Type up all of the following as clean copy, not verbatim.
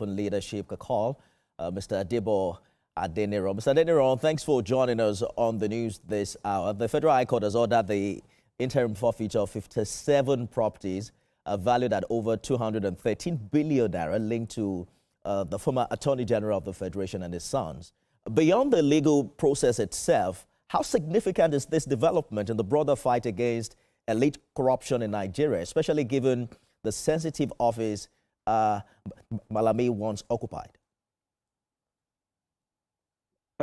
leadership call, Mr. Debo Adeniran. Mr. Adeniran, thanks for joining us on the news this hour. The Federal High Court has ordered the interim forfeiture of 57 properties valued at over 213 billion naira linked to the former Attorney General of the Federation and his sons. Beyond the legal process itself, how significant is this development in the broader fight against elite corruption in Nigeria, especially given the sensitive office Malami once occupied?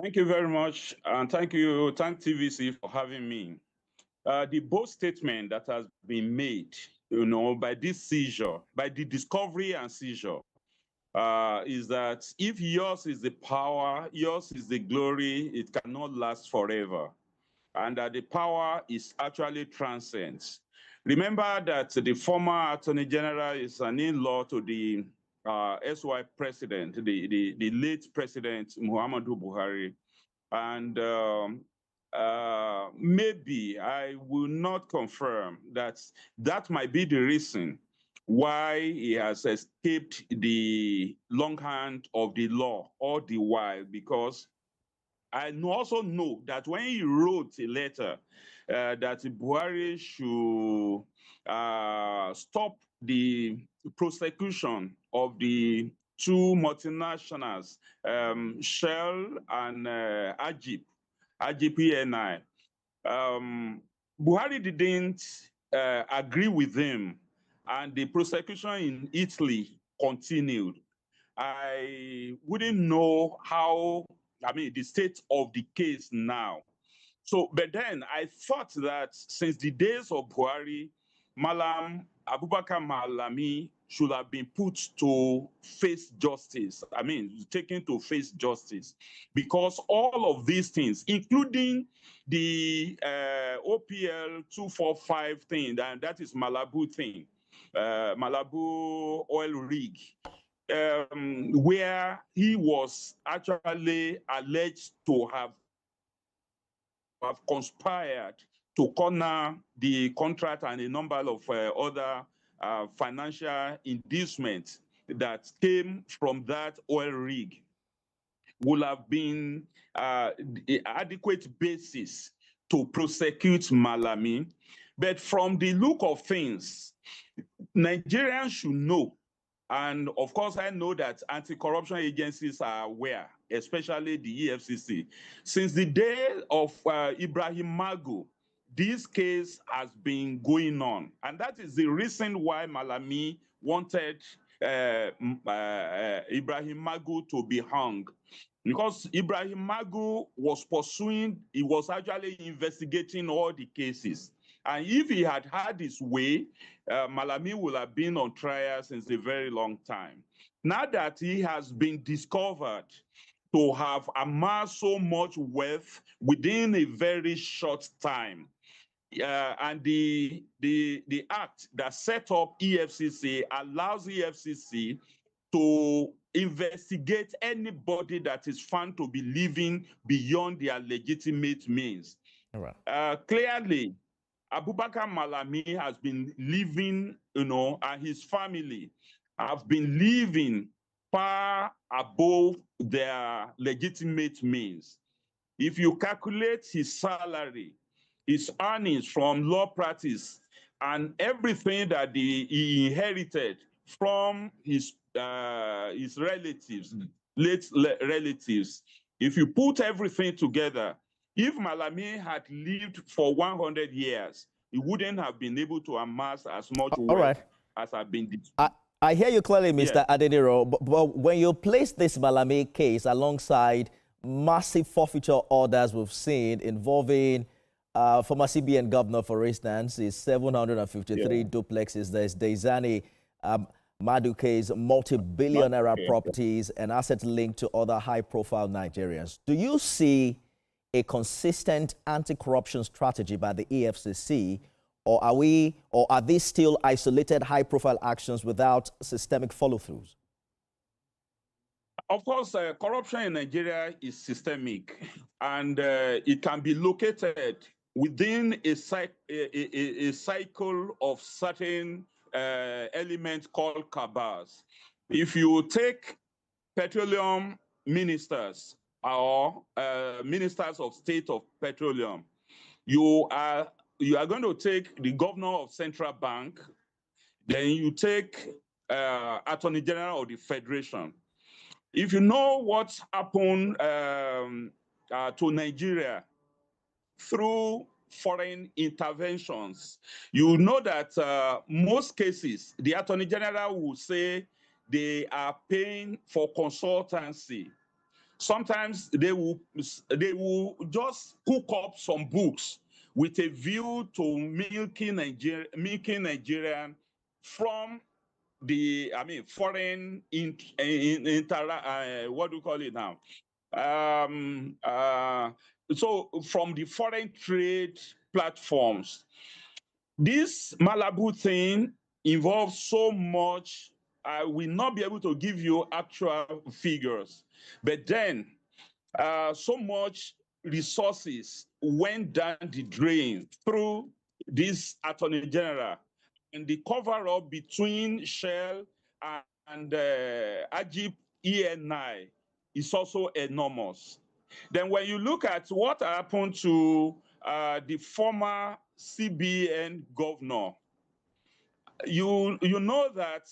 Thank you very much, and thank TVC for having me. The bold statement that has been made, by this seizure, by the discovery and seizure, is that if yours is the power, yours is the glory, it cannot last forever, and that the power is actually transcends. Remember that the former Attorney General is an in-law to the SY president, the late President Muhammadu Buhari. And maybe I will not confirm that might be the reason why he has escaped the long hand of the law all the while, because I also know that when he wrote a letter that Buhari should stop the prosecution of the two multinationals, Shell and AGPNI, Buhari didn't agree with him, and the prosecution in Italy continued. I wouldn't know the state of the case now. So, but then I thought that since the days of Buhari, Malam Abubakar Malami should have been put to face justice. Taken to face justice, because all of these things, including the OPL 245 thing, and that is Malabu thing, Malabu oil rig, where he was actually alleged to have conspired to corner the contract and a number of other financial inducements that came from that oil rig, would have been the adequate basis to prosecute Malami. But from the look of things, Nigerians should know, and of course I know that anti-corruption agencies are aware, especially the EFCC. Since the day of Ibrahim Magu, this case has been going on, and that is the reason why Malami wanted Ibrahim Magu to be hung, because Ibrahim Magu was he was actually investigating all the cases. And if he had had his way, Malami would have been on trial since a very long time. Now that he has been discovered to have amassed so much wealth within a very short time, and the act that set up EFCC allows EFCC to investigate anybody that is found to be living beyond their legitimate means. All right. Clearly, Abubakar Malami has been living, and his family have been living far above their legitimate means. If you calculate his salary, his earnings from law practice, and everything that he inherited from his relatives, late relatives, if you put everything together, if Malami had lived for 100 years, he wouldn't have been able to amass as much wealth as have been. I hear you clearly, Mr. Adeniran, but when you place this Malami case alongside massive forfeiture orders we've seen involving former CBN governor, for instance, is 753 duplexes. There's Daisani Maduke's multi-billionaire properties and assets linked to other high-profile Nigerians. Do you see a consistent anti-corruption strategy by the EFCC, or are these still isolated high-profile actions without systemic follow-throughs? Of course, corruption in Nigeria is systemic, and it can be located within a cycle of certain elements called cabals. If you take petroleum ministers or ministers of state of petroleum. You are going to take the governor of central bank, then you take Attorney General of the Federation. If you know what happened to Nigeria through foreign interventions, you know that most cases, the Attorney General will say they are paying for consultancy. Sometimes they will just cook up some books with a view to milking Nigerian from the foreign what do you call it now? So from the foreign trade platforms. This Malabu thing involves so much. I will not be able to give you actual figures, but then so much resources went down the drain through this Attorney General, and the cover-up between Shell and Ajib ENI is also enormous. Then when you look at what happened to the former CBN governor, you know that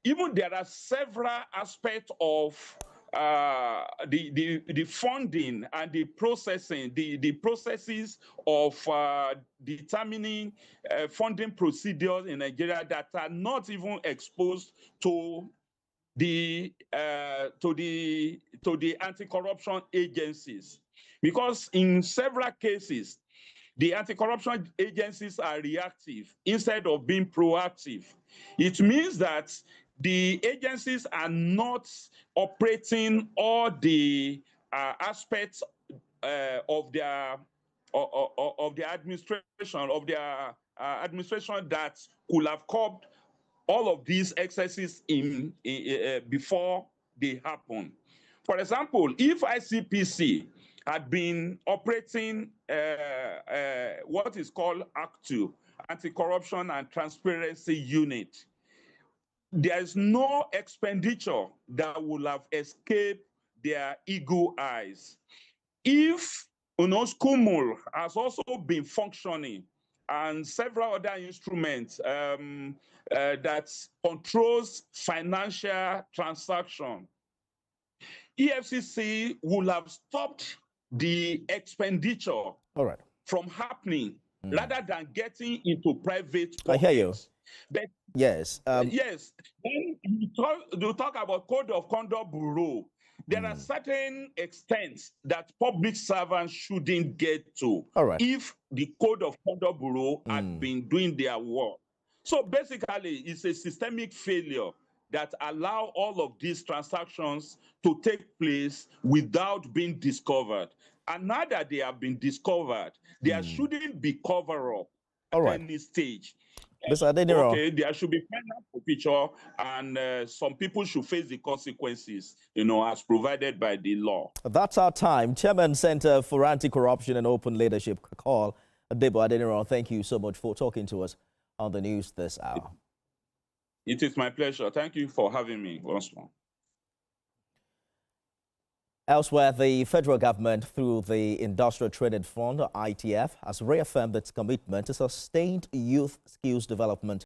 even there are several aspects of the funding and the processing, the processes of determining funding procedures in Nigeria that are not even exposed to the anti-corruption agencies, because in several cases the anti-corruption agencies are reactive instead of being proactive. It means that the agencies are not operating all the aspects of their administration that could have curbed all of these excesses before they happen. For example, if ICPC had been operating what is called ACT2, Anti-Corruption and Transparency Unit, there's no expenditure that would have escaped their eagle eyes. If SCUMUL has also been functioning and several other instruments that controls financial transaction, EFCC will have stopped the expenditure from happening rather than getting into private pockets. I hear you. But yes. Yes. When you talk about Code of Conduct Bureau, there are certain extents that public servants shouldn't get to if the Code of Conduct Bureau had been doing their work. So basically, it's a systemic failure that allow all of these transactions to take place without being discovered. And now that they have been discovered, there shouldn't be cover-up at any stage. Mr. Adeniran. Okay, there should be final forfeiture, and some people should face the consequences, as provided by the law. That's our time. Chairman, Center for Anti-Corruption and Open Leadership Call, Debo Adeniran, thank you so much for talking to us on the news this hour. It is my pleasure. Thank you for having me once more. Elsewhere, the federal government, through the Industrial Training Fund, ITF, has reaffirmed its commitment to sustained youth skills development